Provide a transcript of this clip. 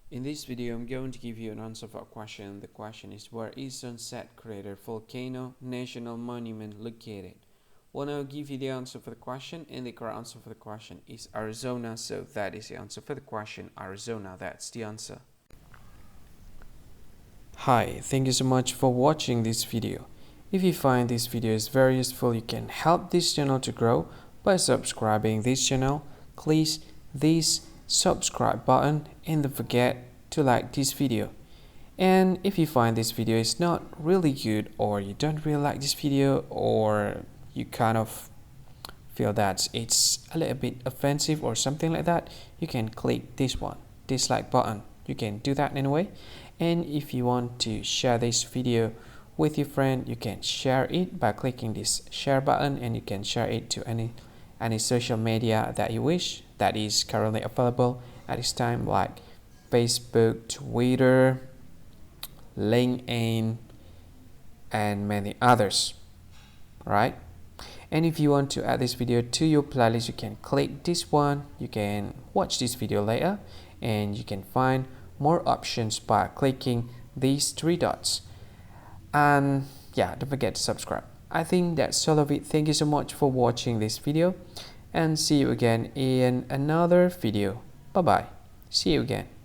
In this video, I'm going to give you an answer for a question. The question is, where is Sunset Crater Volcano National Monument located? Well, I'll give you the answer for the question, and the correct answer for the question is Arizona. So that is the answer for the question, Arizona. That's the answer. Hi, thank you so much for watching this video. If you find this video is very useful, you can help this channel to grow by subscribing this channel. Please this subscribe button and don't forget to like this video. And if you find this video is not really good, or you don't really like this video, or you kind of feel that it's a little bit offensive or something like that, you can click this one, dislike button. You can do that anyway. And if you want to share this video with your friend, you can share it by clicking this share button, and you can share it to any social media that you wish that is currently available at this time, like Facebook, Twitter, LinkedIn, and many others, right? And if you want to add this video to your playlist, you can click this one. You can watch this video later, and you can find more options by clicking these three dots. And yeah, don't forget to subscribe. I think that's all of it. Thank you so much for watching this video, and see you again in another video. Bye bye. See you again.